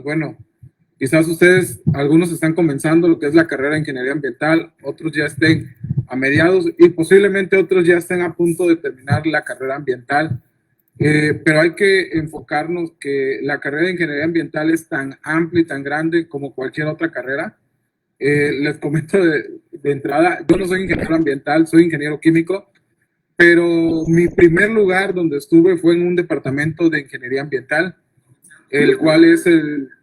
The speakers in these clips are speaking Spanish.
pues bueno, quizás ustedes, algunos están comenzando lo que es la carrera de ingeniería ambiental, otros ya estén a mediados y posiblemente otros ya estén a punto de terminar la carrera ambiental. Pero hay que enfocarnos que la carrera de ingeniería ambiental es tan amplia y tan grande como cualquier otra carrera. Les comento de entrada, yo no soy ingeniero ambiental, soy ingeniero químico, pero mi primer lugar donde estuve fue en un departamento de ingeniería ambiental, el cual es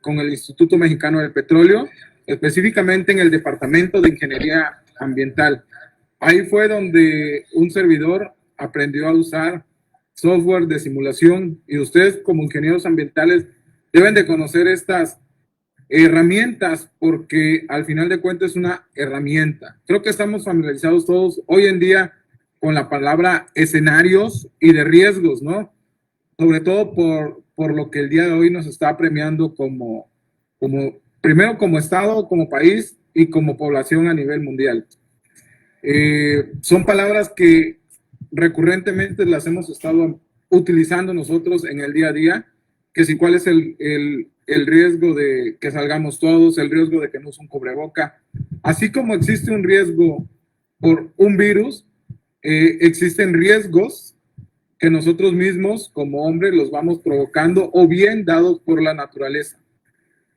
con el Instituto Mexicano del Petróleo, específicamente en el departamento de ingeniería ambiental. Ahí fue donde un servidor aprendió a usar software de simulación y ustedes como ingenieros ambientales deben de conocer estas herramientas porque al final de cuentas es una herramienta. Creo que estamos familiarizados todos hoy en día con la palabra escenarios y de riesgos, ¿no? Sobre todo por lo que el día de hoy nos está premiando primero como Estado, como país y como población a nivel mundial. Son palabras que recurrentemente las hemos estado utilizando nosotros en el día a día, que si cuál es el riesgo de que salgamos todos, el riesgo de que no use un cubreboca. Así como existe un riesgo por un virus, existen riesgos que nosotros mismos como hombres los vamos provocando o bien dados por la naturaleza.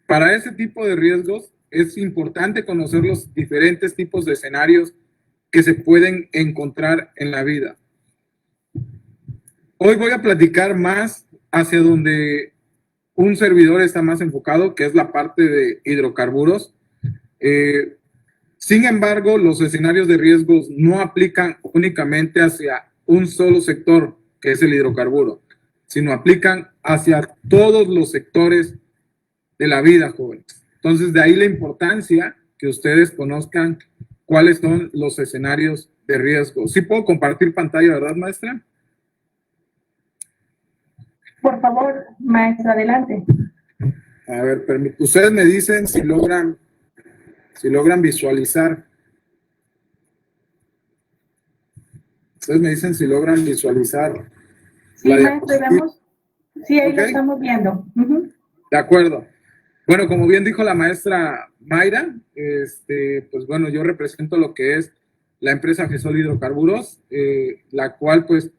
Para ese tipo de riesgos es importante conocer los diferentes tipos de escenarios que se pueden encontrar en la vida. Hoy voy a platicar más hacia donde un servidor está más enfocado, que es la parte de hidrocarburos. Sin embargo, los escenarios de riesgos no aplican únicamente hacia un solo sector, que es el hidrocarburo, sino aplican hacia todos los sectores de la vida, jóvenes. Entonces, de ahí la importancia que ustedes conozcan cuáles son los escenarios de riesgo. ¿Sí puedo compartir pantalla, verdad, maestra? Por favor, maestra, adelante. A ver, ustedes me dicen si logran visualizar. Ustedes me dicen si logran visualizar. Sí, maestra, vemos. Sí, ahí lo estamos viendo. De acuerdo. Bueno, como bien dijo la maestra Mayra, pues bueno, yo represento lo que es la empresa GESOL Hidrocarburos, la cual pues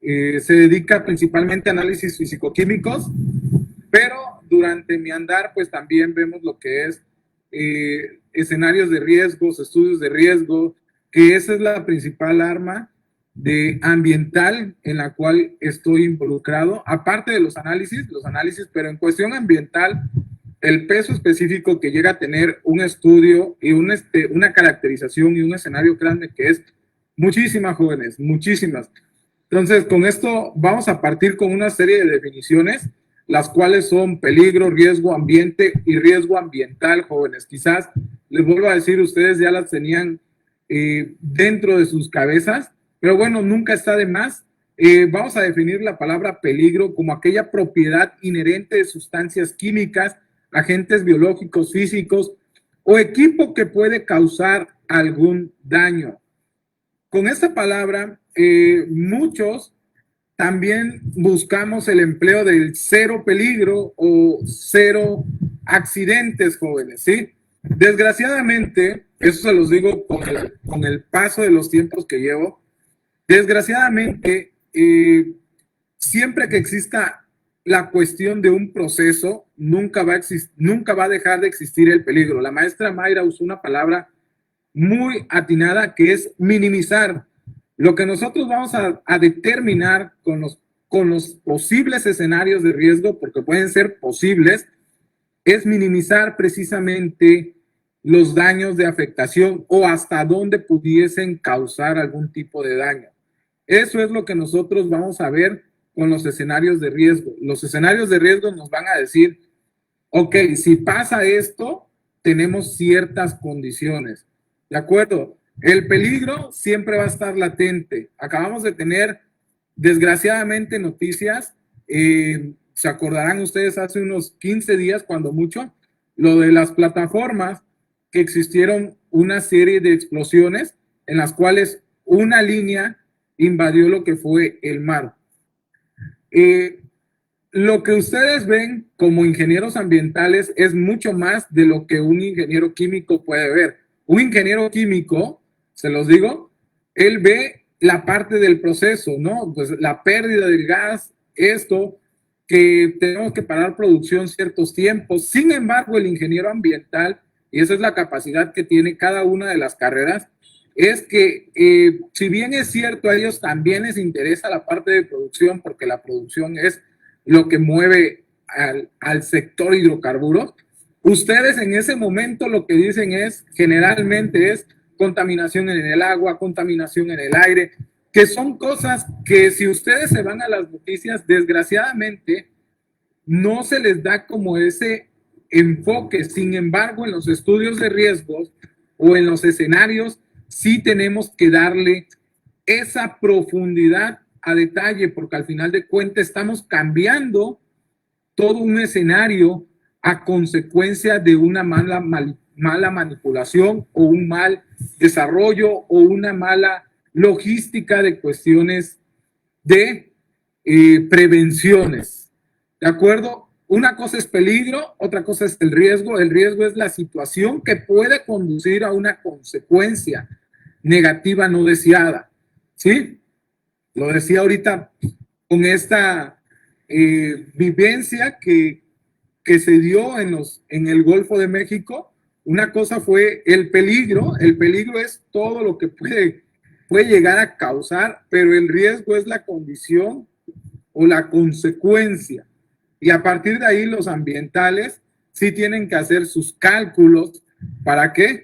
se dedica principalmente a análisis físico-químicos, pero durante mi andar pues también vemos lo que es escenarios de riesgos, estudios de riesgo, que esa es la principal arma de ambiental en la cual estoy involucrado, aparte de los análisis, pero en cuestión ambiental, el peso específico que llega a tener un estudio y una caracterización y un escenario grande que es muchísimas, jóvenes, muchísimas. Entonces, con esto vamos a partir con una serie de definiciones, las cuales son peligro, riesgo, ambiente y riesgo ambiental, jóvenes. Quizás les vuelvo a decir, ustedes ya las tenían dentro de sus cabezas, pero bueno, nunca está de más. Vamos a definir la palabra peligro como aquella propiedad inherente de sustancias químicas, agentes biológicos, físicos o equipo que puede causar algún daño. Con esta palabra, muchos también buscamos el empleo del cero peligro o cero accidentes, jóvenes, ¿sí? Desgraciadamente, eso se los digo con el paso de los tiempos que llevo, desgraciadamente, siempre que exista la cuestión de un proceso, nunca va a dejar de existir el peligro. La maestra Mayra usó una palabra muy atinada que es minimizar. Lo que nosotros vamos a determinar con los posibles escenarios de riesgo, porque pueden ser posibles, es minimizar precisamente los daños de afectación o hasta dónde pudiesen causar algún tipo de daño. Eso es lo que nosotros vamos a ver con los escenarios de riesgo. Los escenarios de riesgo nos van a decir, ok, si pasa esto, tenemos ciertas condiciones. ¿De acuerdo? El peligro siempre va a estar latente. Acabamos de tener, desgraciadamente, noticias. Se acordarán ustedes hace unos 15 días, cuando mucho, lo de las plataformas que existieron una serie de explosiones en las cuales una línea invadió lo que fue el mar. lo que ustedes ven como ingenieros ambientales es mucho más de lo que un ingeniero químico puede ver. Un ingeniero químico, se los digo, él ve la parte del proceso, ¿no? Pues la pérdida del gas, esto, que tenemos que parar producción ciertos tiempos. Sin embargo, el ingeniero ambiental, y esa es la capacidad que tiene cada una de las carreras, es que si bien es cierto, a ellos también les interesa la parte de producción, porque la producción es lo que mueve al sector hidrocarburos, ustedes en ese momento lo que dicen es, generalmente es contaminación en el agua, contaminación en el aire, que son cosas que si ustedes se van a las noticias, desgraciadamente no se les da como ese enfoque. Sin embargo, en los estudios de riesgos o en los escenarios, sí tenemos que darle esa profundidad a detalle, porque al final de cuentas estamos cambiando todo un escenario a consecuencia de una mala manipulación o un mal desarrollo o una mala logística de cuestiones de prevenciones. ¿De acuerdo? Una cosa es peligro, otra cosa es el riesgo. El riesgo es la situación que puede conducir a una consecuencia negativa no deseada. ¿Sí? Lo decía ahorita con esta vivencia que se dio en el Golfo de México. Una cosa fue el peligro es todo lo que puede llegar a causar, pero el riesgo es la condición o la consecuencia. Y a partir de ahí los ambientales sí tienen que hacer sus cálculos. ¿Para qué?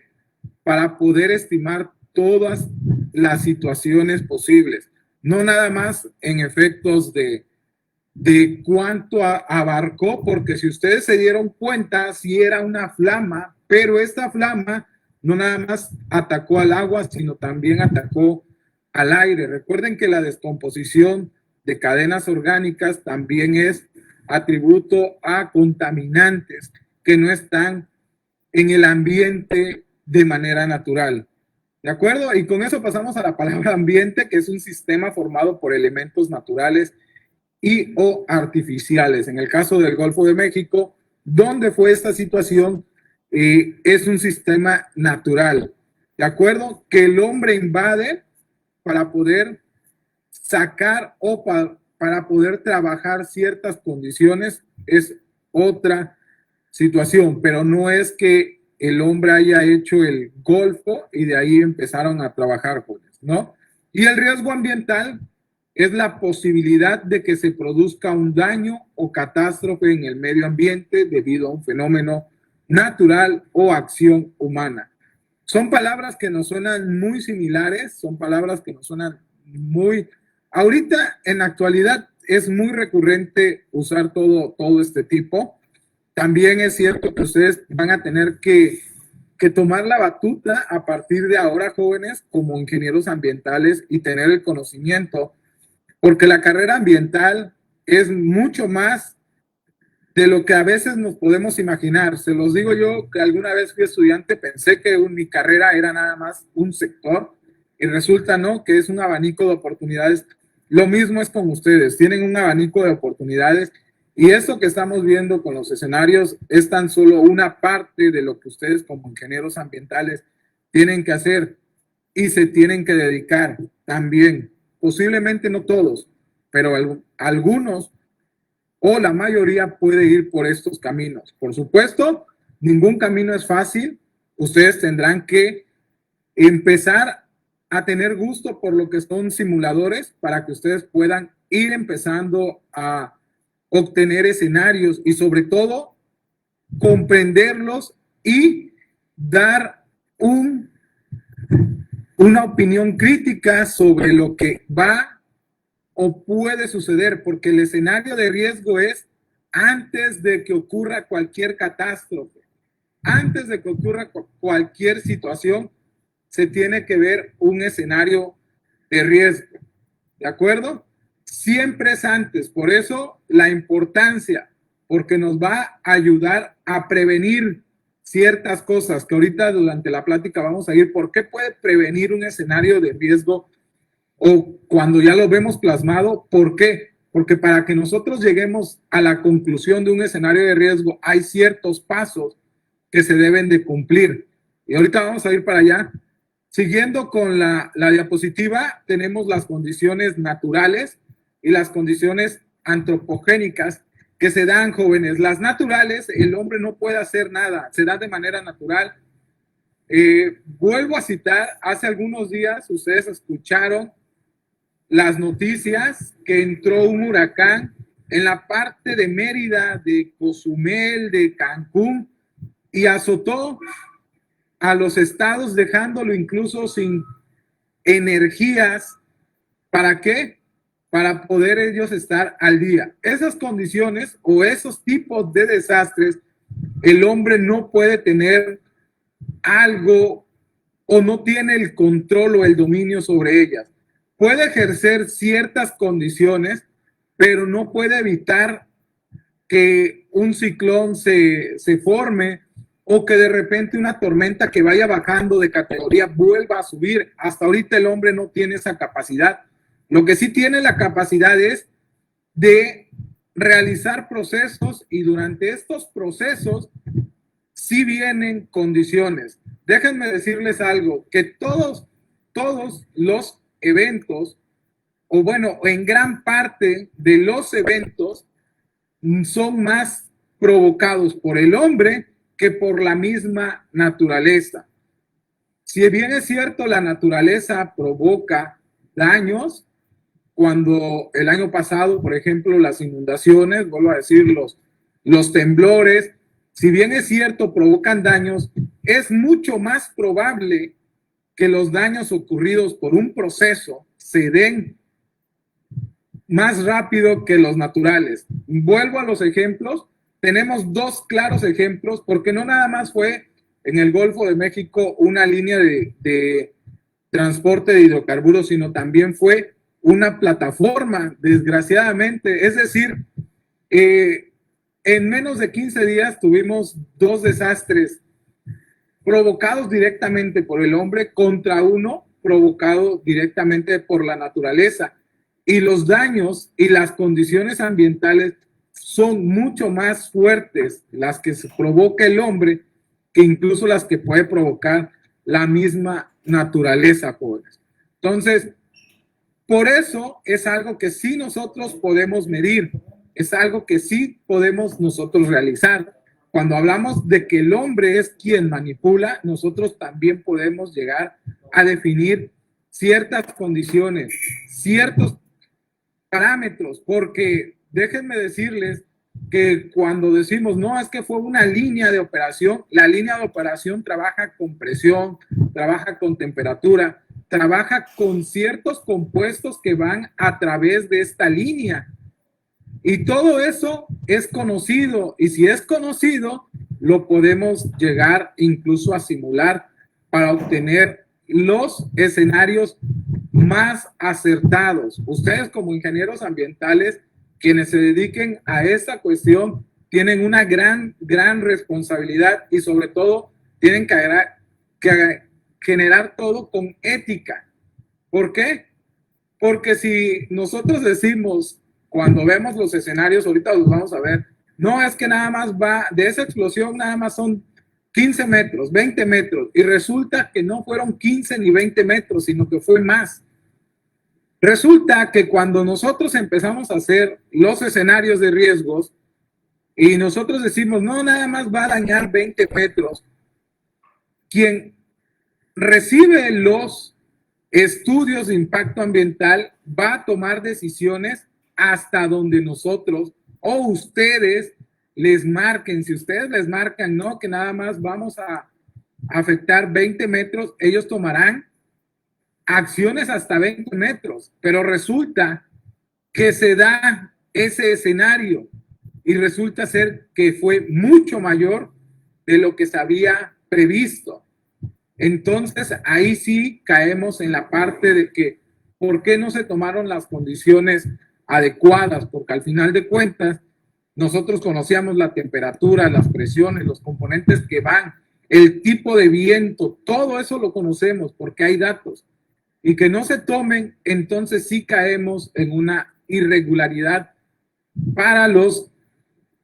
Para poder estimar todas las situaciones posibles. No nada más en efectos de cuánto abarcó, porque si ustedes se dieron cuenta, sí era una flama, pero esta flama no nada más atacó al agua, sino también atacó al aire. Recuerden que la descomposición de cadenas orgánicas también es atributo a contaminantes que no están en el ambiente de manera natural. ¿De acuerdo? Y con eso pasamos a la palabra ambiente, que es un sistema formado por elementos naturales y o artificiales. En el caso del Golfo de México, ¿dónde fue esta situación? Es un sistema natural, ¿de acuerdo? Que el hombre invade para poder sacar o para poder trabajar ciertas condiciones, es otra situación, pero no es que el hombre haya hecho el Golfo y de ahí empezaron a trabajar, ¿no? Y el riesgo ambiental es la posibilidad de que se produzca un daño o catástrofe en el medio ambiente debido a un fenómeno natural o acción humana. Son palabras que nos suenan muy similares, son palabras que nos suenan muy... Ahorita, en la actualidad, es muy recurrente usar todo este tipo. También es cierto que ustedes van a tener que tomar la batuta a partir de ahora, jóvenes, como ingenieros ambientales y tener el conocimiento, porque la carrera ambiental es mucho más de lo que a veces nos podemos imaginar. Se los digo yo, que alguna vez fui estudiante, pensé que mi carrera era nada más un sector y resulta no, que es un abanico de oportunidades. Lo mismo es con ustedes, tienen un abanico de oportunidades y eso que estamos viendo con los escenarios es tan solo una parte de lo que ustedes como ingenieros ambientales tienen que hacer y se tienen que dedicar también. Posiblemente no todos, pero algunos o la mayoría puede ir por estos caminos. Por supuesto, ningún camino es fácil. Ustedes tendrán que empezar a tener gusto por lo que son simuladores para que ustedes puedan ir empezando a obtener escenarios y sobre todo comprenderlos y dar una opinión crítica sobre lo que va o puede suceder, porque el escenario de riesgo es antes de que ocurra cualquier catástrofe, antes de que ocurra cualquier situación, se tiene que ver un escenario de riesgo, ¿de acuerdo? Siempre es antes, por eso la importancia, porque nos va a ayudar a prevenir ciertas cosas que ahorita durante la plática vamos a ir. ¿Por qué puede prevenir un escenario de riesgo? O cuando ya lo vemos plasmado, ¿por qué? porque para que nosotros lleguemos a la conclusión de un escenario de riesgo, hay ciertos pasos que se deben de cumplir. Y ahorita vamos a ir para allá. Siguiendo con la diapositiva, tenemos las condiciones naturales y las condiciones antropogénicas que se dan, jóvenes. Las naturales, el hombre no puede hacer nada, se da de manera natural. Vuelvo a citar, hace algunos días ustedes escucharon las noticias que entró un huracán en la parte de Mérida, de Cozumel, de Cancún, y azotó a los estados, dejándolo incluso sin energías. ¿Para qué? Para poder ellos estar al día. Esas condiciones o esos tipos de desastres, el hombre no puede tener algo o no tiene el control o el dominio sobre ellas. Puede ejercer ciertas condiciones, pero no puede evitar que un ciclón se forme o que de repente una tormenta que vaya bajando de categoría vuelva a subir. Hasta ahorita el hombre no tiene esa capacidad. Lo que sí tiene la capacidad es de realizar procesos, y durante estos procesos sí vienen condiciones. Déjenme decirles algo, que todos los eventos, o bueno, en gran parte de los eventos, son más provocados por el hombre que por la misma naturaleza. Si bien es cierto, la naturaleza provoca daños, cuando el año pasado, por ejemplo, las inundaciones, vuelvo a decir, los temblores, si bien es cierto, provocan daños, es mucho más probable que los daños ocurridos por un proceso se den más rápido que los naturales. Vuelvo a los ejemplos. Tenemos dos claros ejemplos, porque no nada más fue en el Golfo de México una línea de transporte de hidrocarburos, sino también fue una plataforma, desgraciadamente. Es decir, en menos de 15 días tuvimos dos desastres provocados directamente por el hombre contra uno provocado directamente por la naturaleza. Y los daños y las condiciones ambientales son mucho más fuertes las que se provoca el hombre que incluso las que puede provocar la misma naturaleza, jóvenes. Entonces, por eso es algo que sí nosotros podemos medir, es algo que sí podemos nosotros realizar. Cuando hablamos de que el hombre es quien manipula, nosotros también podemos llegar a definir ciertas condiciones, ciertos parámetros, porque déjenme decirles que cuando decimos, no, es que fue una línea de operación, la línea de operación trabaja con presión, trabaja con temperatura, trabaja con ciertos compuestos que van a través de esta línea. Y todo eso es conocido, y si es conocido, lo podemos llegar incluso a simular para obtener los escenarios más acertados. Ustedes como ingenieros ambientales, quienes se dediquen a esta cuestión, tienen una gran responsabilidad, y sobre todo tienen que generar todo con ética. ¿Por qué? Porque si nosotros decimos, cuando vemos los escenarios, ahorita los vamos a ver, no, es que nada más va, de esa explosión nada más son 15 metros, 20 metros, y resulta que no fueron 15 ni 20 metros, sino que fue más. Resulta que cuando nosotros empezamos a hacer los escenarios de riesgos y nosotros decimos, no, nada más va a dañar 20 metros, quien recibe los estudios de impacto ambiental va a tomar decisiones hasta donde nosotros o ustedes les marquen. Si ustedes les marcan, no, que nada más vamos a afectar 20 metros, ellos tomarán acciones hasta 20 metros, pero resulta que se da ese escenario y resulta ser que fue mucho mayor de lo que se había previsto. Entonces, ahí sí caemos en la parte de que, ¿por qué no se tomaron las condiciones adecuadas? Porque al final de cuentas, nosotros conocíamos la temperatura, las presiones, los componentes que van, el tipo de viento, todo eso lo conocemos porque hay datos. Y que no se tomen, entonces sí caemos en una irregularidad para los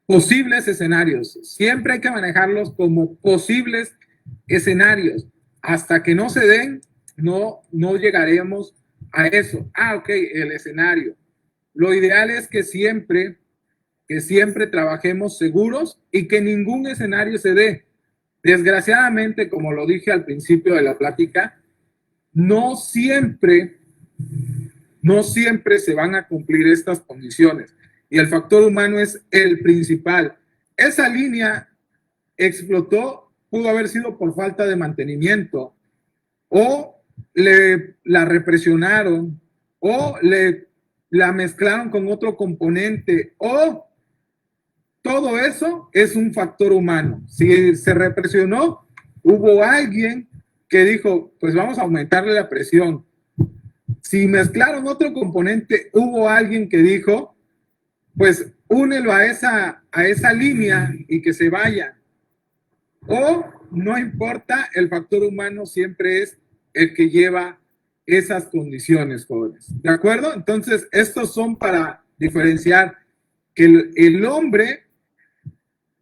posibles escenarios. Siempre hay que manejarlos como posibles escenarios. Hasta que no se den, no llegaremos a eso. Ok, el escenario. Lo ideal es que siempre trabajemos seguros y que ningún escenario se dé. Desgraciadamente, como lo dije al principio de la plática, no siempre se van a cumplir estas condiciones. Y el factor humano es el principal. Esa línea explotó, pudo haber sido por falta de mantenimiento, o la represionaron, o la mezclaron con otro componente, o todo eso es un factor humano. Si se represionó, hubo alguien que dijo, pues vamos a aumentarle la presión. Si mezclaron otro componente, hubo alguien que dijo, pues únelo a esa línea y que se vaya. O no importa, el factor humano siempre es el que lleva esas condiciones, jóvenes. ¿De acuerdo? Entonces, estos son para diferenciar que el hombre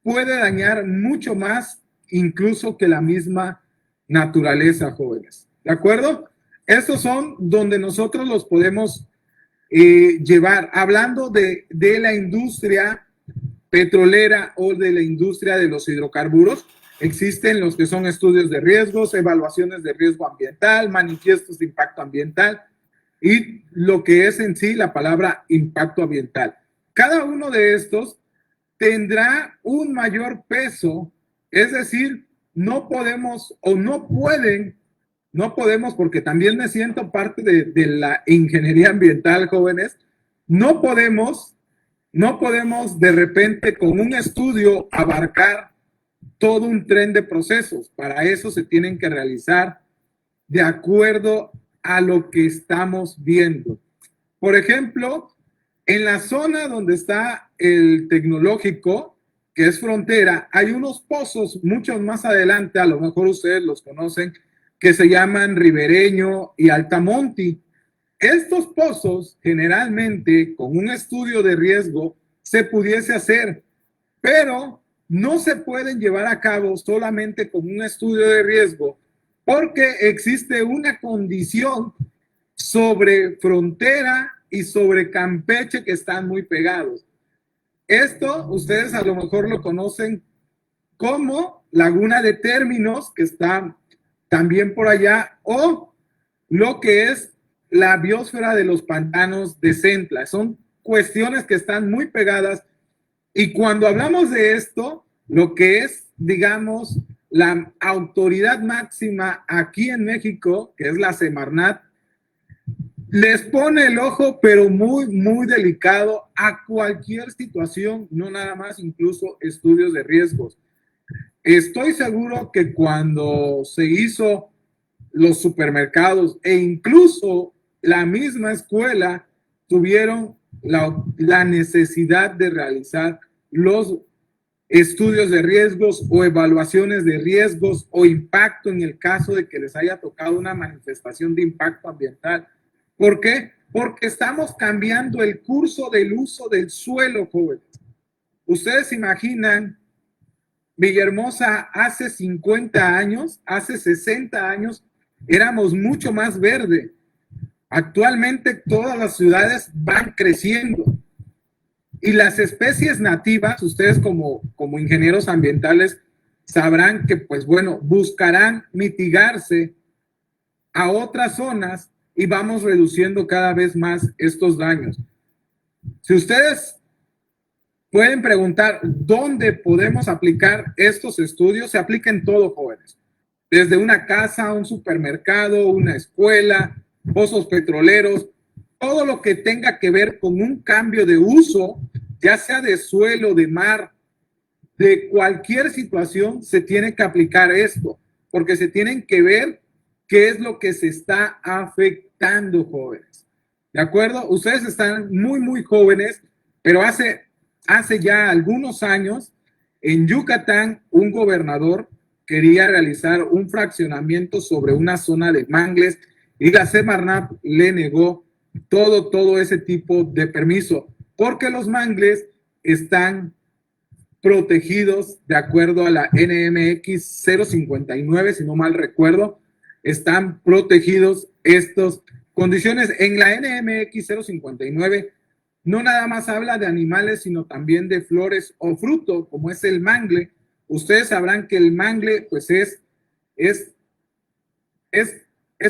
puede dañar mucho más incluso que la misma naturaleza, jóvenes. ¿De acuerdo? Estos son donde nosotros los podemos llevar. Hablando de la industria petrolera o de la industria de los hidrocarburos, existen los que son estudios de riesgos, evaluaciones de riesgo ambiental, manifiestos de impacto ambiental y lo que es en sí la palabra impacto ambiental. Cada uno de estos tendrá un mayor peso, es decir, no podemos o no podemos, porque también me siento parte de la ingeniería ambiental, jóvenes, no podemos de repente con un estudio abarcar todo un tren de procesos. Para eso se tienen que realizar de acuerdo a lo que estamos viendo. Por ejemplo, en la zona donde está el tecnológico, que es frontera, hay unos pozos mucho más adelante, a lo mejor ustedes los conocen, que se llaman Ribereño y Altamonte. Estos pozos, generalmente, con un estudio de riesgo, se pudiese hacer, pero no se pueden llevar a cabo solamente con un estudio de riesgo, porque existe una condición sobre frontera y sobre Campeche que están muy pegados. Esto ustedes a lo mejor lo conocen como Laguna de Términos, que está también por allá, o lo que es la biosfera de los pantanos de Centla. Son cuestiones que están muy pegadas y cuando hablamos de esto, lo que es, digamos, la autoridad máxima aquí en México, que es la Semarnat, les pone el ojo, pero muy, muy delicado a cualquier situación, no nada más, incluso estudios de riesgos. Estoy seguro que cuando se hizo los supermercados e incluso la misma escuela tuvieron la necesidad de realizar los estudios de riesgos o evaluaciones de riesgos o impacto en el caso de que les haya tocado una manifestación de impacto ambiental. ¿Por qué? Porque estamos cambiando el curso del uso del suelo, jóvenes. Ustedes se imaginan, Villahermosa hace 50 años, hace 60 años, éramos mucho más verde. Actualmente todas las ciudades van creciendo. Y las especies nativas, ustedes como ingenieros ambientales sabrán que, pues bueno, buscarán mitigarse a otras zonas y vamos reduciendo cada vez más estos daños. Si ustedes pueden preguntar dónde podemos aplicar estos estudios, se aplica en todo, jóvenes. Desde una casa, un supermercado, una escuela, pozos petroleros, todo lo que tenga que ver con un cambio de uso, ya sea de suelo, de mar, de cualquier situación, se tiene que aplicar esto, porque se tienen que ver qué es lo que se está afectando, jóvenes. ¿De acuerdo? Ustedes están muy, muy jóvenes, pero hace ya algunos años, en Yucatán, un gobernador quería realizar un fraccionamiento sobre una zona de mangles y la Semarnat le negó todo ese tipo de permiso, porque los mangles están protegidos de acuerdo a la NMX 059, si no mal recuerdo, están protegidos estas condiciones. En la NMX 059 no nada más habla de animales, sino también de flores o fruto, como es el mangle. Ustedes sabrán que el mangle, pues es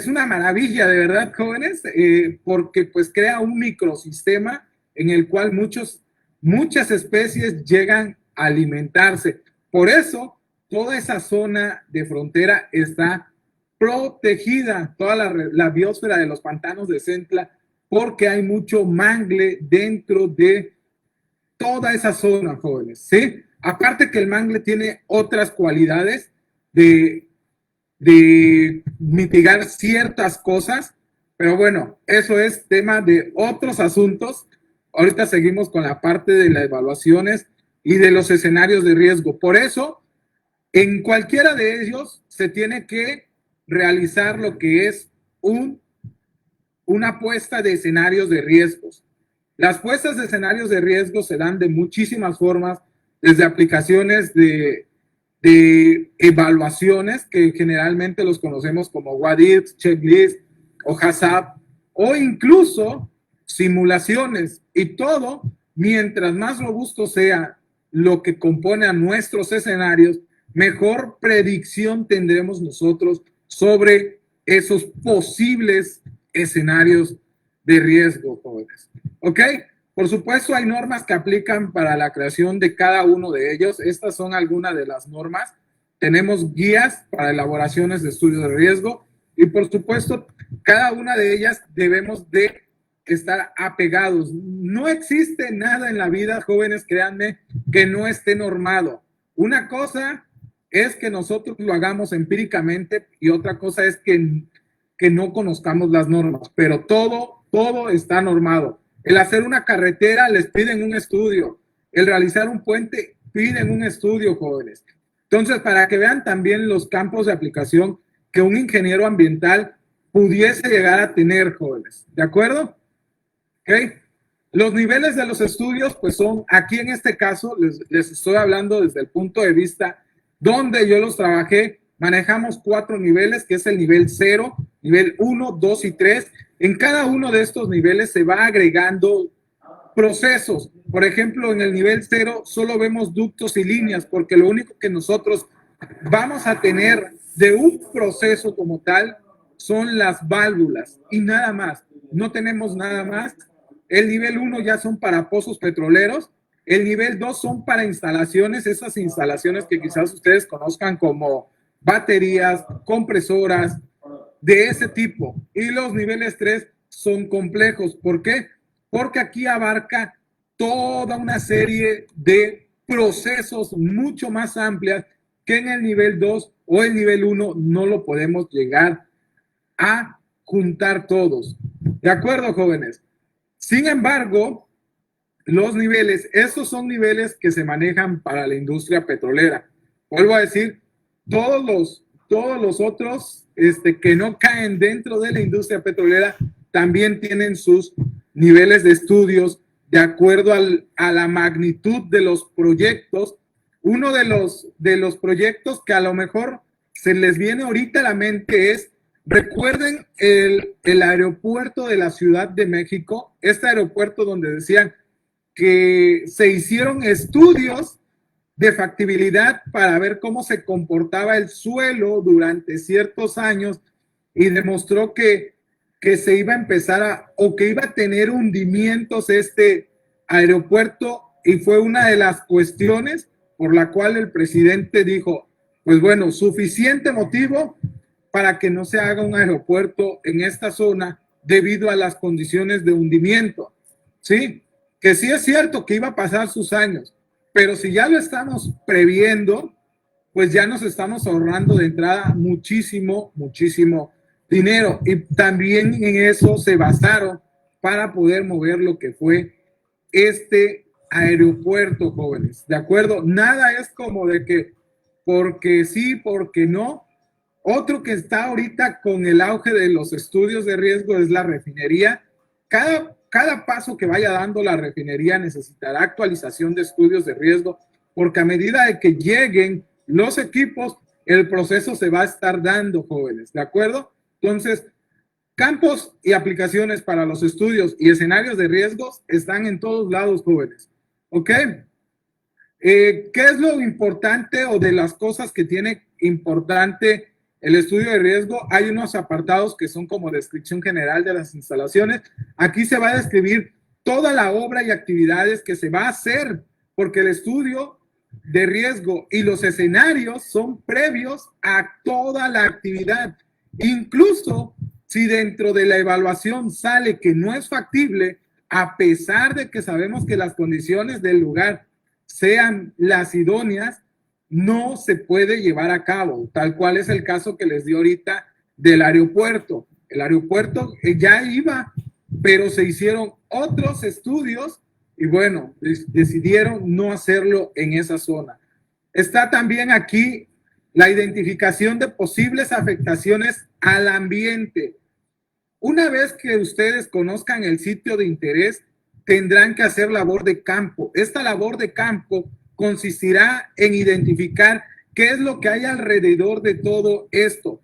una maravilla, de verdad, jóvenes, porque pues crea un microsistema en el cual muchas especies llegan a alimentarse. Por eso, toda esa zona de frontera está protegida, toda la biosfera de los pantanos de Centla, porque hay mucho mangle dentro de toda esa zona, jóvenes, ¿sí? Aparte que el mangle tiene otras cualidades de mitigar ciertas cosas, pero bueno, eso es tema de otros asuntos. Ahorita seguimos con la parte de las evaluaciones y de los escenarios de riesgo. Por eso, en cualquiera de ellos se tiene que realizar lo que es una apuesta de escenarios de riesgos. Las puestas de escenarios de riesgo se dan de muchísimas formas, desde aplicaciones de evaluaciones que generalmente los conocemos como what ifs, checklist o HACCP, o incluso simulaciones, y todo mientras más robusto sea lo que compone a nuestros escenarios, mejor predicción tendremos nosotros sobre esos posibles escenarios de riesgo, jóvenes. ¿Ok? Por supuesto, hay normas que aplican para la creación de cada uno de ellos. Estas son algunas de las normas. Tenemos guías para elaboraciones de estudios de riesgo y, por supuesto, cada una de ellas debemos de estar apegados. No existe nada en la vida, jóvenes, créanme, que no esté normado. Una cosa es que nosotros lo hagamos empíricamente y otra cosa es que no conozcamos las normas, pero todo está normado. El hacer una carretera les piden un estudio. El realizar un puente piden un estudio, jóvenes. Entonces, para que vean también los campos de aplicación que un ingeniero ambiental pudiese llegar a tener, jóvenes. ¿De acuerdo? ¿Ok? Los niveles de los estudios, pues son, aquí en este caso, les estoy hablando desde el punto de vista donde yo los trabajé. Manejamos 4 niveles, que es el nivel 0, nivel 1, 2 y 3. En cada uno de estos niveles se va agregando procesos. Por ejemplo, en el nivel 0 solo vemos ductos y líneas, porque lo único que nosotros vamos a tener de un proceso como tal son las válvulas y nada más. No tenemos nada más. El nivel 1 ya son para pozos petroleros. El nivel 2 son para instalaciones, esas instalaciones que quizás ustedes conozcan como baterías, compresoras, de ese tipo. Y los niveles 3 son complejos. ¿Por qué? Porque aquí abarca toda una serie de procesos mucho más amplias que en el nivel 2 o el nivel 1 no lo podemos llegar a juntar todos. ¿De acuerdo, jóvenes? Sin embargo, los niveles, esos son niveles que se manejan para la industria petrolera. Vuelvo a decir, todos los otros que no caen dentro de la industria petrolera también tienen sus niveles de estudios de acuerdo a la magnitud de los proyectos. Uno de los proyectos que a lo mejor se les viene ahorita a la mente es, recuerden el aeropuerto de la Ciudad de México, este aeropuerto donde decían que se hicieron estudios de factibilidad para ver cómo se comportaba el suelo durante ciertos años y demostró que se iba a empezar o que iba a tener hundimientos este aeropuerto, y fue una de las cuestiones por la cual el presidente dijo, pues bueno, suficiente motivo para que no se haga un aeropuerto en esta zona debido a las condiciones de hundimiento, ¿sí? Que sí es cierto que iba a pasar sus años, pero si ya lo estamos previendo, pues ya nos estamos ahorrando de entrada muchísimo dinero. Y también en eso se basaron para poder mover lo que fue este aeropuerto, jóvenes. ¿De acuerdo? Nada es como de que porque sí, porque no. Otro que está ahorita con el auge de los estudios de riesgo es la refinería. cada paso que vaya dando la refinería necesitará actualización de estudios de riesgo, porque a medida de que lleguen los equipos, el proceso se va a estar dando, jóvenes, ¿de acuerdo? Entonces, campos y aplicaciones para los estudios y escenarios de riesgos están en todos lados, jóvenes. ¿Ok? ¿Qué es lo importante o de las cosas que tiene importante el estudio de riesgo? Hay unos apartados que son como descripción general de las instalaciones. Aquí se va a describir toda la obra y actividades que se va a hacer, porque el estudio de riesgo y los escenarios son previos a toda la actividad. Incluso si dentro de la evaluación sale que no es factible, a pesar de que sabemos que las condiciones del lugar sean las idóneas, no se puede llevar a cabo, tal cual es el caso que les di ahorita del aeropuerto. El aeropuerto ya iba, pero se hicieron otros estudios y bueno, decidieron no hacerlo en esa zona. Está también aquí la identificación de posibles afectaciones al ambiente. Una vez que ustedes conozcan el sitio de interés, tendrán que hacer labor de campo. Esta labor de campo consistirá en identificar qué es lo que hay alrededor de todo esto.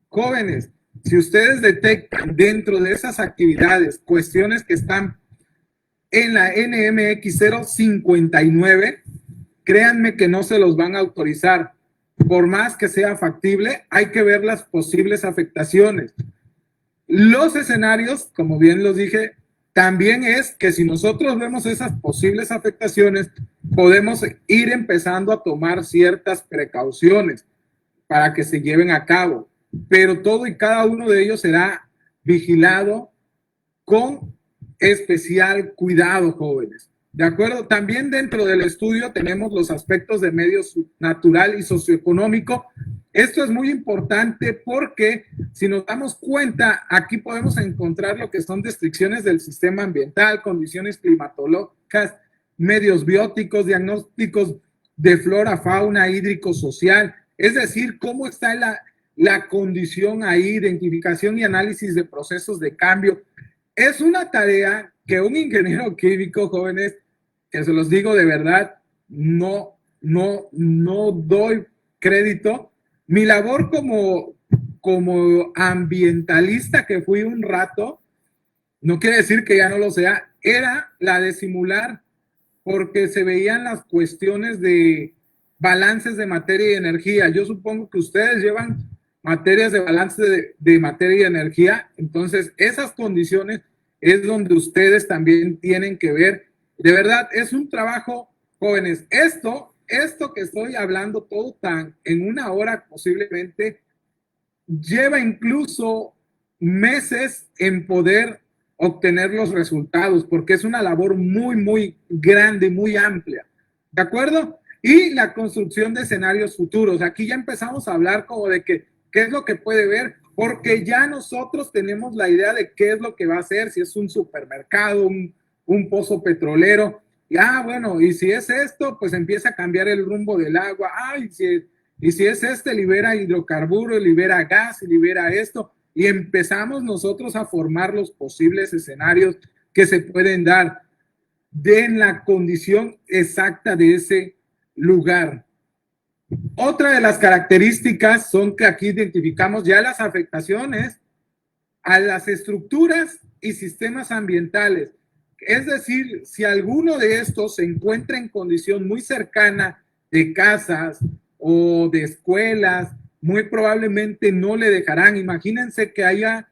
Jóvenes, si ustedes detectan dentro de esas actividades cuestiones que están en la NMX 059, créanme que no se los van a autorizar. Por más que sea factible, hay que ver las posibles afectaciones. Los escenarios, como bien los dije, también es que si nosotros vemos esas posibles afectaciones, podemos ir empezando a tomar ciertas precauciones para que se lleven a cabo. Pero todo y cada uno de ellos será vigilado con especial cuidado, jóvenes. ¿De acuerdo? También dentro del estudio tenemos los aspectos de medio natural y socioeconómico. Esto es muy importante porque si nos damos cuenta, aquí podemos encontrar lo que son restricciones del sistema ambiental, condiciones climatológicas, medios bióticos, diagnósticos de flora, fauna, hídrico, social. Es decir, cómo está la condición ahí, identificación y análisis de procesos de cambio. Es una tarea que un ingeniero químico, jóvenes, que se los digo de verdad, no doy crédito. Mi labor como ambientalista que fui un rato, no quiere decir que ya no lo sea, era la de simular, porque se veían las cuestiones de balances de materia y energía. Yo supongo que ustedes llevan materias de balance de materia y energía, entonces esas condiciones es donde ustedes también tienen que ver. De verdad, es un trabajo, jóvenes. Esto que estoy hablando todo tan en una hora posiblemente lleva incluso meses en poder obtener los resultados, porque es una labor muy grande, muy amplia. ¿De acuerdo? Y la construcción de escenarios futuros. Aquí ya empezamos a hablar como de que qué es lo que puede ver, porque ya nosotros tenemos la idea de qué es lo que va a hacer, si es un supermercado, un pozo petrolero. Y bueno, y si es esto, pues empieza a cambiar el rumbo del agua. Y si es este, libera hidrocarburos, libera gas, libera esto. Y empezamos nosotros a formar los posibles escenarios que se pueden dar en la condición exacta de ese lugar. Otra de las características son que aquí identificamos ya las afectaciones a las estructuras y sistemas ambientales. Es decir, si alguno de estos se encuentra en condición muy cercana de casas o de escuelas, muy probablemente no le dejarán. Imagínense que haya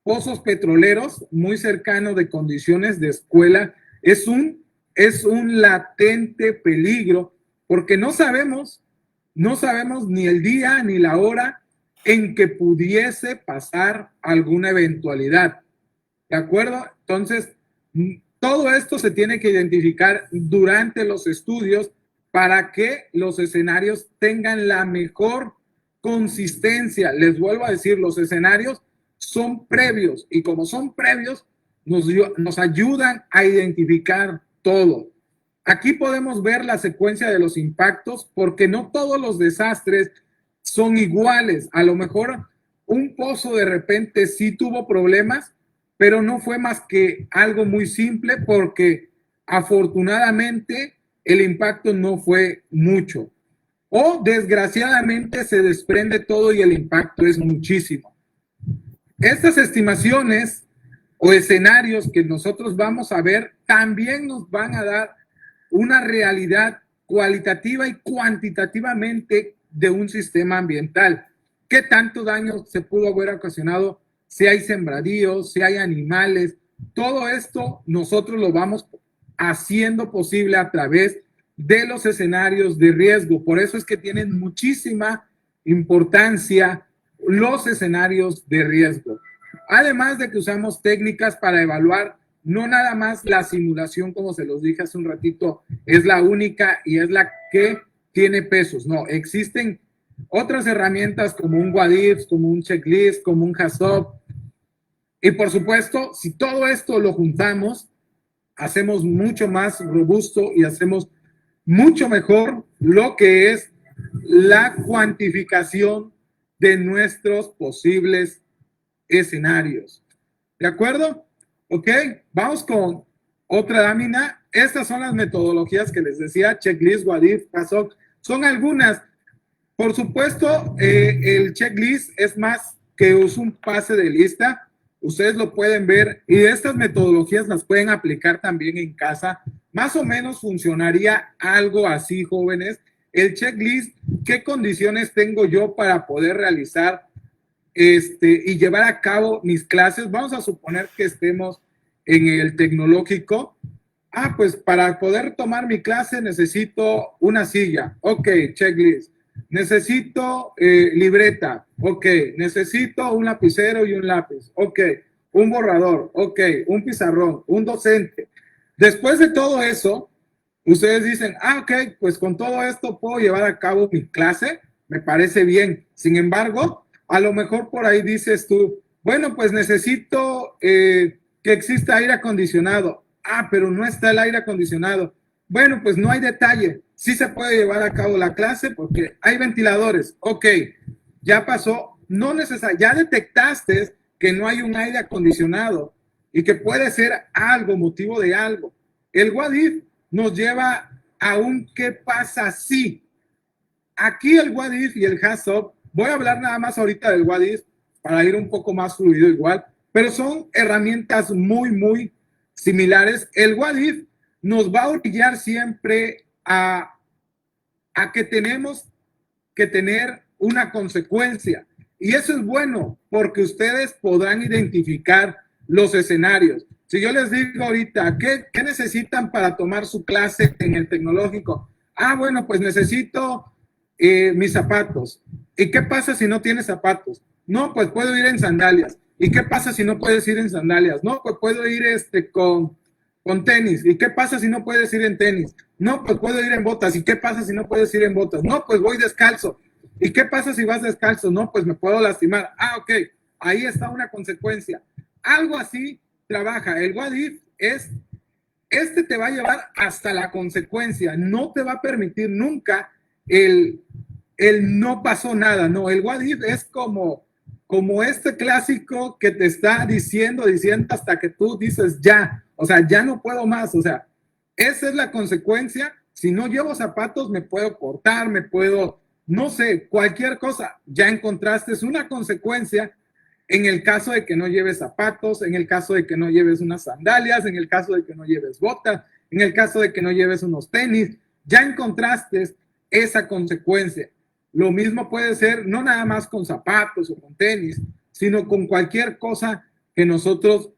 pozos petroleros muy cercanos de condiciones de escuela. Es un latente peligro porque no sabemos ni el día ni la hora en que pudiese pasar alguna eventualidad. ¿De acuerdo? Entonces, todo esto se tiene que identificar durante los estudios para que los escenarios tengan la mejor consistencia. Les vuelvo a decir, los escenarios son previos y como son previos, nos ayudan a identificar todo. Aquí podemos ver la secuencia de los impactos porque no todos los desastres son iguales. A lo mejor un pozo de repente sí tuvo problemas, pero no fue más que algo muy simple porque afortunadamente el impacto no fue mucho. O desgraciadamente se desprende todo y el impacto es muchísimo. Estas estimaciones o escenarios que nosotros vamos a ver también nos van a dar una realidad cualitativa y cuantitativamente de un sistema ambiental. ¿Qué tanto daño se pudo haber ocasionado? Si hay sembradíos, si hay animales, todo esto nosotros lo vamos haciendo posible a través de los escenarios de riesgo. Por eso es que tienen muchísima importancia los escenarios de riesgo. Además de que usamos técnicas para evaluar no nada más la simulación, como se los dije hace un ratito, es la única y es la que tiene pesos. No, existen otras herramientas como un what if, como un checklist, como un HAZOP. Y por supuesto, si todo esto lo juntamos, hacemos mucho más robusto y hacemos mucho mejor lo que es la cuantificación de nuestros posibles escenarios. ¿De acuerdo? Ok, vamos con otra lámina. Estas son las metodologías que les decía, checklist, what if, HAZOP. Son algunas. Por supuesto, el checklist es más que un pase de lista. Ustedes lo pueden ver y estas metodologías las pueden aplicar también en casa. Más o menos funcionaría algo así, jóvenes. El checklist, ¿qué condiciones tengo yo para poder realizar y llevar a cabo mis clases? Vamos a suponer que estemos en el tecnológico. Pues para poder tomar mi clase necesito una silla. Ok, checklist. Necesito libreta. Ok, necesito un lapicero y un lápiz. Ok, un borrador. Ok, un pizarrón, un docente. Después de todo eso, ustedes dicen, ok, pues con todo esto puedo llevar a cabo mi clase. Me parece bien. Sin embargo, a lo mejor por ahí dices tú, bueno, pues necesito que exista aire acondicionado. Pero no está el aire acondicionado. Bueno, pues no hay detalle. Sí se puede llevar a cabo la clase porque hay ventiladores. Ok, ya pasó. No necesario. Ya detectaste que no hay un aire acondicionado y que puede ser algo, motivo de algo. El what if nos lleva a un qué pasa si. Aquí el what if y el HAZOP, voy a hablar nada más ahorita del what if para ir un poco más fluido igual, pero son herramientas muy similares. El what if nos va a orillar siempre a que tenemos que tener una consecuencia. Y eso es bueno porque ustedes podrán identificar los escenarios. Si yo les digo ahorita, ¿qué necesitan para tomar su clase en el tecnológico? Bueno, pues necesito mis zapatos. ¿Y qué pasa si no tienes zapatos? No, pues puedo ir en sandalias. ¿Y qué pasa si no puedes ir en sandalias? No, pues puedo ir con tenis. ¿Y qué pasa si no puedes ir en tenis? No, pues puedo ir en botas. ¿Y qué pasa si no puedes ir en botas? No, pues voy descalzo. ¿Y qué pasa si vas descalzo? No, pues me puedo lastimar. Ok, ahí está una consecuencia. Algo así trabaja. El what if es, te va a llevar hasta la consecuencia. No te va a permitir nunca el no pasó nada. No, el what if es como este clásico que te está diciendo hasta que tú dices ya, o sea, ya no puedo más, o sea, esa es la consecuencia. Si no llevo zapatos, me puedo cortar, me puedo, no sé, cualquier cosa. Ya encontraste una consecuencia en el caso de que no lleves zapatos, en el caso de que no lleves unas sandalias, en el caso de que no lleves botas, en el caso de que no lleves unos tenis. Ya encontraste esa consecuencia. Lo mismo puede ser no nada más con zapatos o con tenis, sino con cualquier cosa que nosotros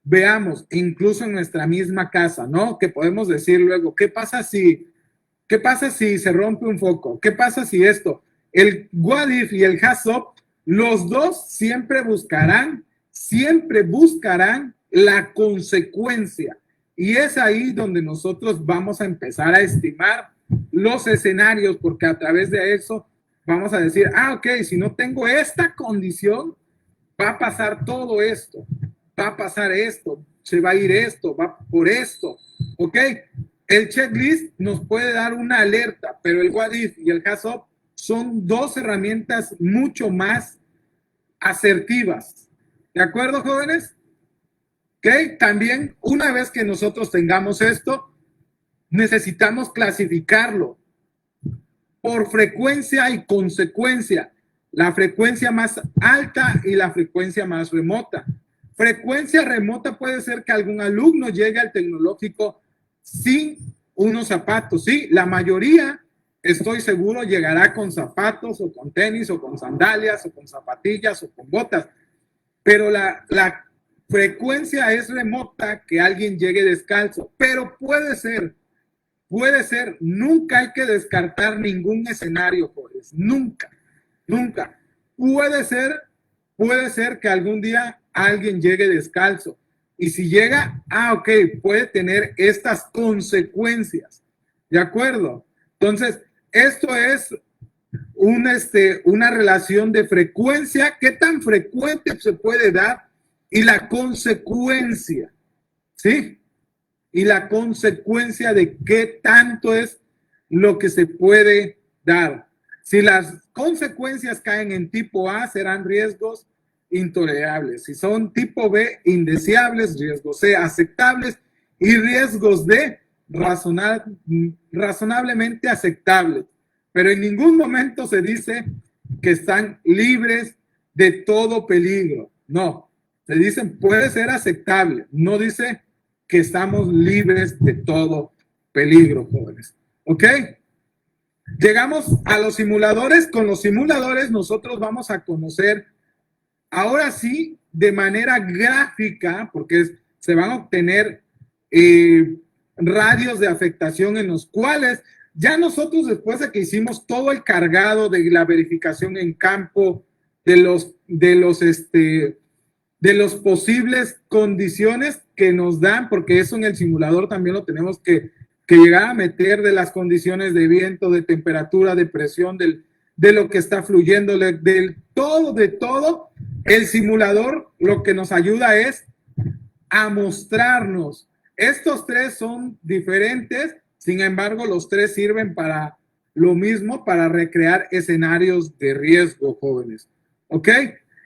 veamos, incluso en nuestra misma casa, ¿no? Que podemos decir luego, ¿qué pasa si se rompe un foco? ¿Qué pasa si esto? El what if y el HAZOP, los dos siempre buscarán la consecuencia. Y es ahí donde nosotros vamos a empezar a estimar los escenarios, porque a través de eso vamos a decir, ok, si no tengo esta condición, va a pasar todo esto, va a pasar esto, se va a ir esto, va por esto, ok. El checklist nos puede dar una alerta, pero el what if y el HAZOP son dos herramientas mucho más asertivas. ¿De acuerdo, jóvenes? ¿Ok? También, una vez que nosotros tengamos esto, necesitamos clasificarlo por frecuencia y consecuencia. La frecuencia más alta y la frecuencia más remota. Frecuencia remota puede ser que algún alumno llegue al tecnológico sin unos zapatos. Sí, la mayoría, estoy seguro, llegará con zapatos o con tenis o con sandalias o con zapatillas o con botas. Pero la frecuencia es remota que alguien llegue descalzo. Pero puede ser, nunca hay que descartar ningún escenario, jóvenes. Nunca, nunca. Puede ser que algún día alguien llegue descalzo. Y si llega, ok, puede tener estas consecuencias. ¿De acuerdo? Entonces, esto es una relación de frecuencia. ¿Qué tan frecuente se puede dar? Y la consecuencia. ¿Sí? Y la consecuencia de qué tanto es lo que se puede dar. Si las consecuencias caen en tipo A, serán riesgos intolerables. Si son tipo B, indeseables, riesgos C, aceptables, y riesgos D, razonablemente aceptables. Pero en ningún momento se dice que están libres de todo peligro. No, se dicen puede ser aceptable. No dice que estamos libres de todo peligro, jóvenes. ¿Ok? Llegamos a los simuladores. Con los simuladores nosotros vamos a conocer, ahora sí, de manera gráfica, porque se van a obtener radios de afectación en los cuales ya nosotros, después de que hicimos todo el cargado de la verificación en campo de los posibles condiciones que nos dan, porque eso en el simulador también lo tenemos que llegar a meter, de las condiciones de viento, de temperatura, de presión, de lo que está fluyendo, de todo. El simulador lo que nos ayuda es a mostrarnos. Estos tres son diferentes, sin embargo, los tres sirven para lo mismo, para recrear escenarios de riesgo, jóvenes. ¿Ok?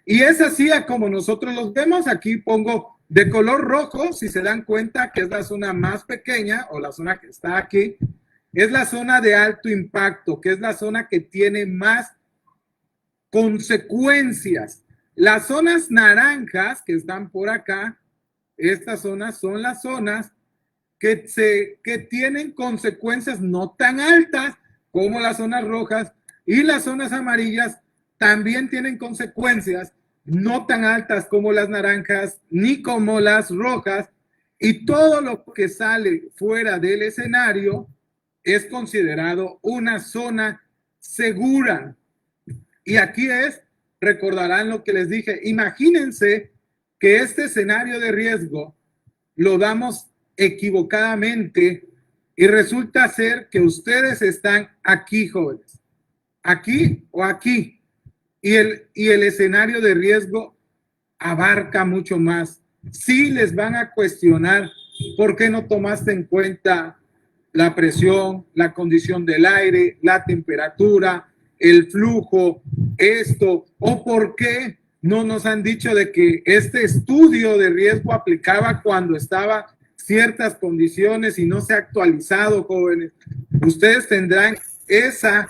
Y es así como nosotros los vemos. Aquí pongo de color rojo, si se dan cuenta, que es la zona más pequeña, o la zona que está aquí, es la zona de alto impacto, que es la zona que tiene más consecuencias. Las zonas naranjas que están por acá, estas zonas son las zonas que tienen consecuencias no tan altas como las zonas rojas, y las zonas amarillas también tienen consecuencias no tan altas como las naranjas ni como las rojas, y todo lo que sale fuera del escenario es considerado una zona segura. Y aquí recordarán lo que les dije, imagínense que este escenario de riesgo lo damos equivocadamente y resulta ser que ustedes están aquí, jóvenes, aquí o aquí, y el escenario de riesgo abarca mucho más. Sí les van a cuestionar por qué no tomaste en cuenta la presión, la condición del aire, la temperatura, el flujo, esto, o por qué no nos han dicho de que este estudio de riesgo aplicaba cuando estaba ciertas condiciones y no se ha actualizado, jóvenes. Ustedes tendrán esa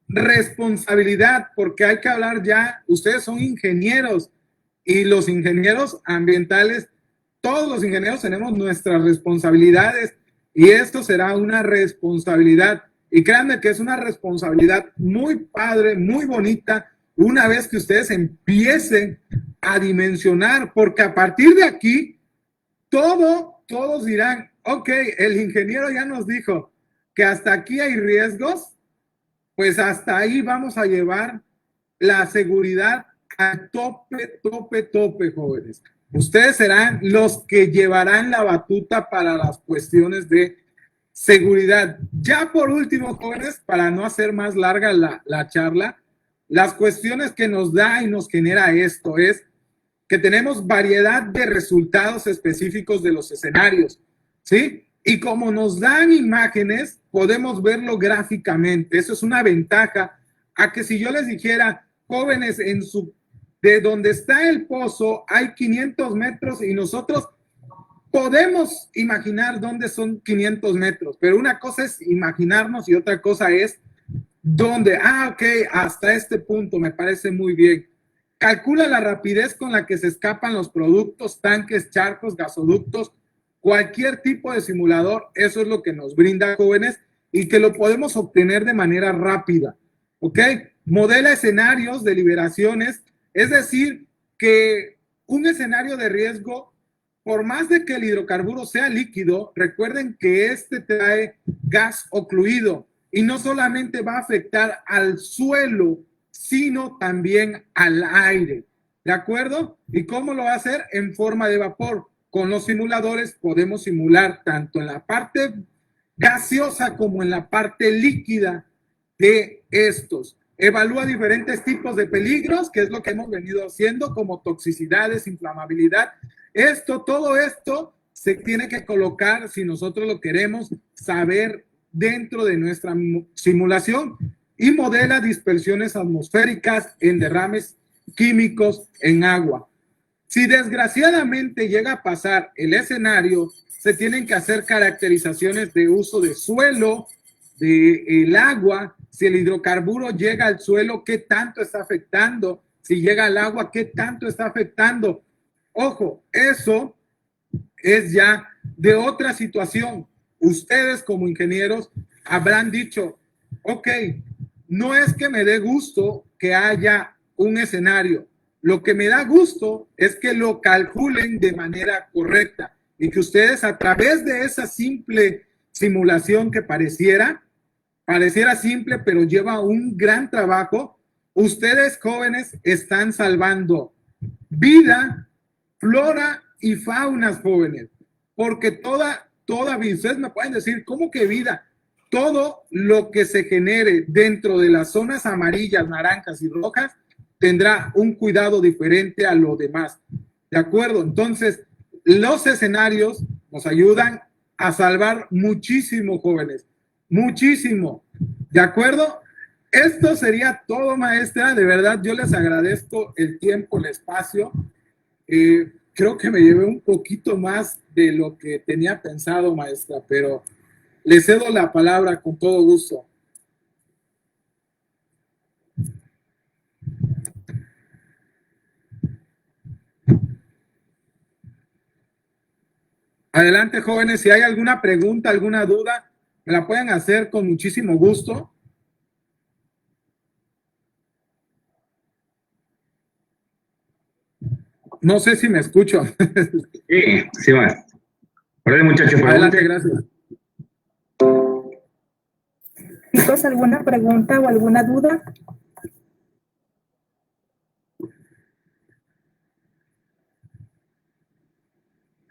responsabilidad, porque hay que hablar ya, ustedes son ingenieros, y los ingenieros ambientales, todos los ingenieros tenemos nuestras responsabilidades, y esto será una responsabilidad, y créanme que es una responsabilidad muy padre, muy bonita, una vez que ustedes empiecen a dimensionar, porque a partir de aquí, todos dirán, ok, el ingeniero ya nos dijo que hasta aquí hay riesgos, pues hasta ahí vamos a llevar la seguridad a tope, jóvenes. Ustedes serán los que llevarán la batuta para las cuestiones de seguridad. Ya por último, jóvenes, para no hacer más larga la charla, las cuestiones que nos da y nos genera esto es que tenemos variedad de resultados específicos de los escenarios, ¿sí? Y como nos dan imágenes, podemos verlo gráficamente. Eso es una ventaja a que si yo les dijera, jóvenes, en su de donde está el pozo hay 500 metros y nosotros podemos imaginar dónde son 500 metros, pero una cosa es imaginarnos y otra cosa es dónde. Ok, hasta este punto me parece muy bien. Calcula la rapidez con la que se escapan los productos, tanques, charcos, gasoductos, cualquier tipo de simulador. Eso es lo que nos brinda, jóvenes, y que lo podemos obtener de manera rápida. ¿Ok? Modela escenarios de liberaciones, es decir, que un escenario de riesgo, por más de que el hidrocarburo sea líquido, recuerden que este trae gas ocluido y no solamente va a afectar al suelo, sino también al aire. ¿De acuerdo? ¿Y cómo lo va a hacer? En forma de vapor. Con los simuladores podemos simular tanto en la parte gaseosa como en la parte líquida de estos. Evalúa diferentes tipos de peligros, que es lo que hemos venido haciendo, como toxicidades, inflamabilidad. Todo esto se tiene que colocar, si nosotros lo queremos saber, dentro de nuestra simulación, y modela dispersiones atmosféricas en derrames químicos en agua. Si desgraciadamente llega a pasar el escenario, se tienen que hacer caracterizaciones de uso de suelo, del agua. Si el hidrocarburo llega al suelo, ¿qué tanto está afectando? Si llega al agua, ¿qué tanto está afectando? Ojo, eso es ya de otra situación. Ustedes como ingenieros habrán dicho, ok, no es que me dé gusto que haya un escenario. Lo que me da gusto es que lo calculen de manera correcta y que ustedes a través de esa simple simulación que pareciera simple, pero lleva un gran trabajo, ustedes jóvenes están salvando vida, flora y faunas, jóvenes, porque toda vida, ustedes me pueden decir, ¿cómo que vida? Todo lo que se genere dentro de las zonas amarillas, naranjas y rojas tendrá un cuidado diferente a lo demás. ¿De acuerdo? Entonces, los escenarios nos ayudan a salvar muchísimo, jóvenes. Muchísimo. ¿De acuerdo? Esto sería todo, maestra. De verdad, yo les agradezco el tiempo, el espacio. Creo que me llevé un poquito más de lo que tenía pensado, maestra, pero le cedo la palabra con todo gusto. Adelante, jóvenes, si hay alguna pregunta, alguna duda, me la pueden hacer con muchísimo gusto. No sé si me escucho. Sí, va. Hola, muchachos. Adelante, gracias. Chicos, ¿alguna pregunta o alguna duda?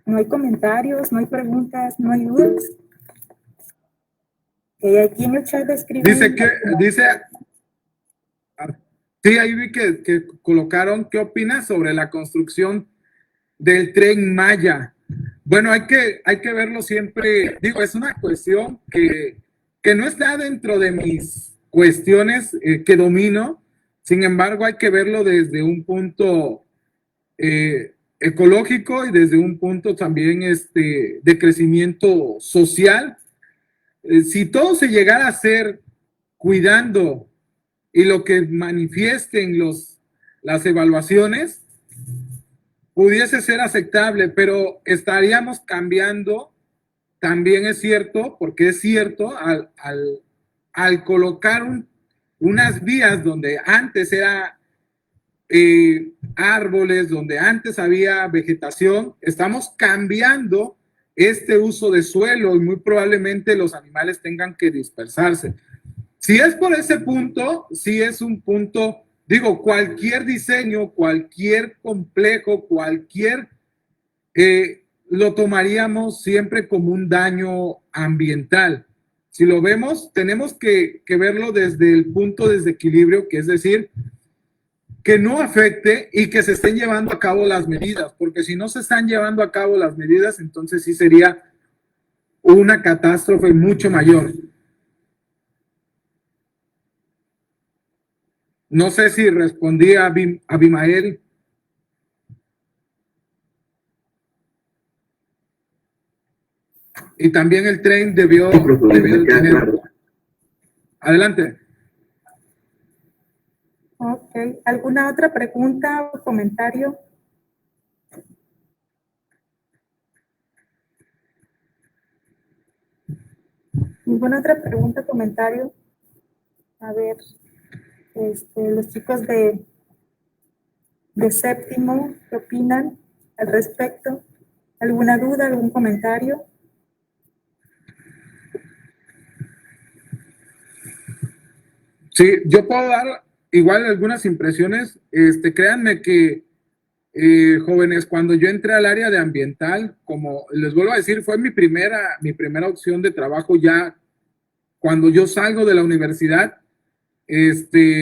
No hay comentarios, no hay preguntas, no hay dudas. Aquí en el chat escriben. Sí, ahí vi que colocaron, ¿qué opinas sobre la construcción del Tren Maya? Bueno, hay que verlo siempre, digo, es una cuestión que no está dentro de mis cuestiones que domino, sin embargo, hay que verlo desde un punto ecológico y desde un punto también de crecimiento social. Si todo se llegara a hacer cuidando y lo que manifiesten las evaluaciones, pudiese ser aceptable, pero estaríamos cambiando, también es cierto, porque es cierto, al colocar unas vías donde antes era árboles, donde antes había vegetación, estamos cambiando este uso de suelo y muy probablemente los animales tengan que dispersarse. Si es por ese punto, sí es un punto, digo, cualquier diseño, cualquier complejo, lo tomaríamos siempre como un daño ambiental. Si lo vemos, tenemos que verlo desde el punto de desequilibrio, que es decir, que no afecte y que se estén llevando a cabo las medidas, porque si no se están llevando a cabo las medidas, entonces sí sería una catástrofe mucho mayor. No sé si respondí a Abimael. Y también el tren debió tener... Adelante. Ok. ¿Alguna otra pregunta o comentario? ¿Ninguna otra pregunta o comentario? A ver, los chicos de séptimo, ¿qué opinan al respecto? ¿Alguna duda, algún comentario? Sí, yo puedo dar igual algunas impresiones. Créanme que, jóvenes, cuando yo entré al área de ambiental, como les vuelvo a decir, fue mi primera opción de trabajo ya cuando yo salgo de la universidad. Les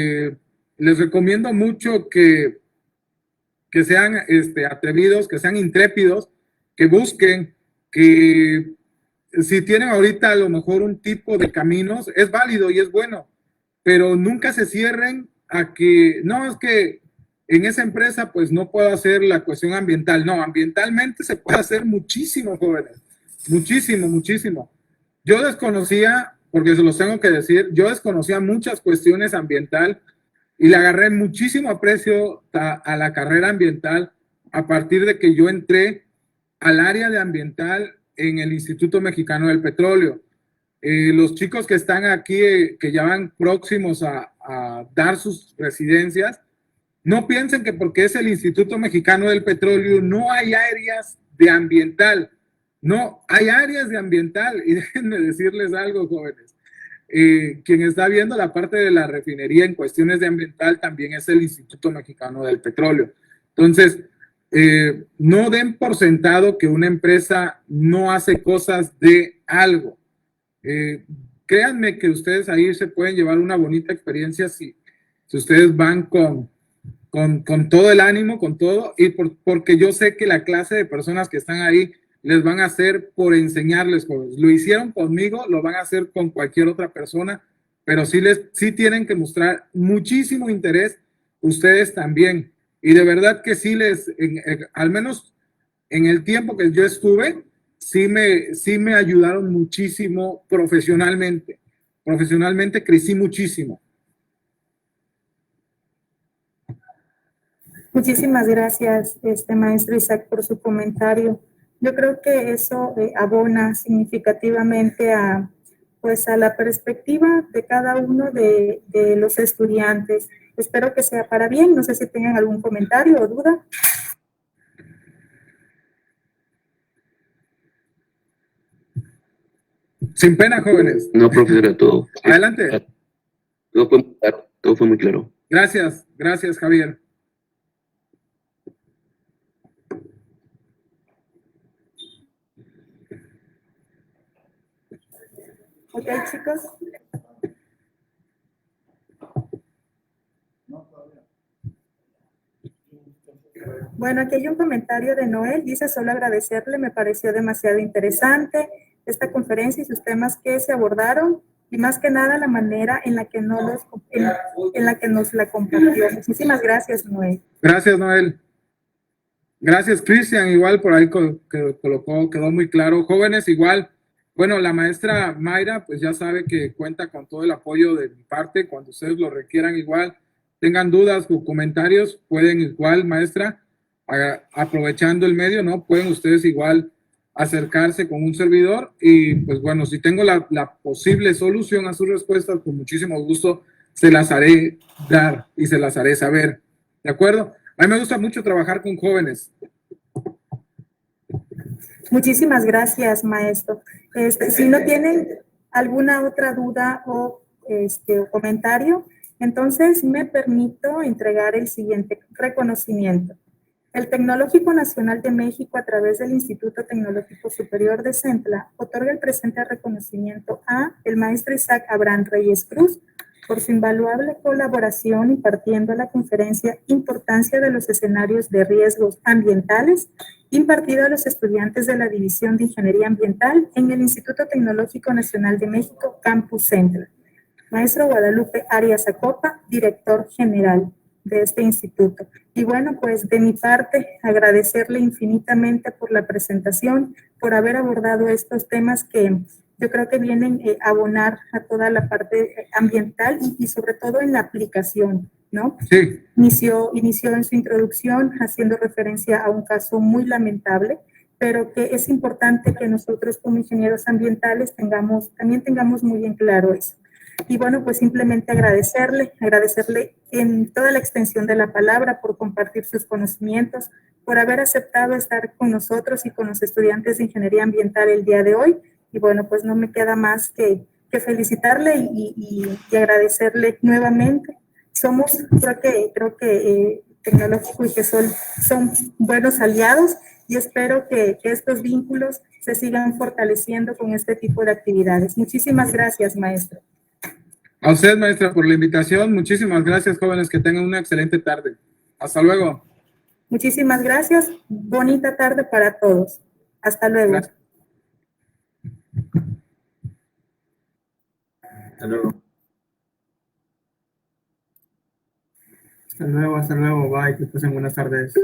recomiendo mucho que sean atrevidos, que sean intrépidos, que busquen, que si tienen ahorita a lo mejor un tipo de caminos, es válido y es bueno, pero nunca se cierren a que, no, es que en esa empresa pues no puedo hacer la cuestión ambiental. No, ambientalmente se puede hacer muchísimo, jóvenes, muchísimo, muchísimo. Yo desconocía, porque se los tengo que decir, yo desconocía muchas cuestiones ambiental y le agarré muchísimo aprecio a la carrera ambiental a partir de que yo entré al área de ambiental en el Instituto Mexicano del Petróleo. Los chicos que están aquí, que ya van próximos a dar sus residencias, no piensen que porque es el Instituto Mexicano del Petróleo no hay áreas de ambiental. No, hay áreas de ambiental. Y déjenme decirles algo, jóvenes. Quien está viendo la parte de la refinería en cuestiones de ambiental también es el Instituto Mexicano del Petróleo. Entonces, no den por sentado que una empresa no hace cosas de algo. Créanme que ustedes ahí se pueden llevar una bonita experiencia si ustedes van con todo el ánimo, con todo, y porque yo sé que la clase de personas que están ahí les van a hacer por enseñarles cosas. Lo hicieron conmigo, lo van a hacer con cualquier otra persona, pero sí tienen que mostrar muchísimo interés ustedes también. Y de verdad que sí al menos en el tiempo que yo estuve, sí me ayudaron muchísimo profesionalmente. Profesionalmente crecí muchísimo. Muchísimas gracias, maestro Isaac, por su comentario. Yo creo que eso abona significativamente a la perspectiva de cada uno de los estudiantes. Espero que sea para bien. No sé si tengan algún comentario o duda. Sin pena, jóvenes. No, profesora, todo. Adelante. Todo fue muy claro. Gracias, Javier. Ok, chicos. Bueno, aquí hay un comentario de Noel. Dice, solo agradecerle, me pareció demasiado interesante esta conferencia y sus temas que se abordaron y más que nada la manera en la que nos la compartió. Muchísimas gracias, Noel. Gracias, Noel. Gracias, Cristian. Igual por ahí colocó, quedó muy claro. Jóvenes, igual. Bueno, la maestra Mayra, pues ya sabe que cuenta con todo el apoyo de mi parte. Cuando ustedes lo requieran, igual, tengan dudas o comentarios, pueden igual, maestra, aprovechando el medio, ¿no? Pueden ustedes igual acercarse con un servidor y, pues bueno, si tengo la posible solución a sus respuestas, con muchísimo gusto se las haré dar y se las haré saber. ¿De acuerdo? A mí me gusta mucho trabajar con jóvenes. Muchísimas gracias, maestro. Si no tienen alguna otra duda o comentario, entonces me permito entregar el siguiente reconocimiento. El Tecnológico Nacional de México, a través del Instituto Tecnológico Superior de Centla, otorga el presente reconocimiento a el maestro Isaac Abraham Reyes Cruz por su invaluable colaboración impartiendo la conferencia Importancia de los escenarios de riesgos ambientales, impartido a los estudiantes de la División de Ingeniería Ambiental en el Instituto Tecnológico Nacional de México, Campus Centla. Maestro Guadalupe Arias Acopa, director general de este instituto. Y bueno, pues de mi parte, agradecerle infinitamente por la presentación, por haber abordado estos temas que yo creo que vienen a abonar a toda la parte ambiental y sobre todo en la aplicación, ¿no? Sí. Inició en su introducción haciendo referencia a un caso muy lamentable, pero que es importante que nosotros como ingenieros ambientales también tengamos muy en claro eso. Y bueno, pues simplemente agradecerle en toda la extensión de la palabra por compartir sus conocimientos, por haber aceptado estar con nosotros y con los estudiantes de Ingeniería Ambiental el día de hoy. Y bueno, pues no me queda más que felicitarle y agradecerle nuevamente. Creo que Tecnológico y GESOL son buenos aliados y espero que estos vínculos se sigan fortaleciendo con este tipo de actividades. Muchísimas gracias, maestro. A usted, maestra, por la invitación. Muchísimas gracias, jóvenes. Que tengan una excelente tarde. Hasta luego. Muchísimas gracias. Bonita tarde para todos. Hasta luego. Gracias. Hasta luego. Hasta luego, bye, que pasen buenas tardes.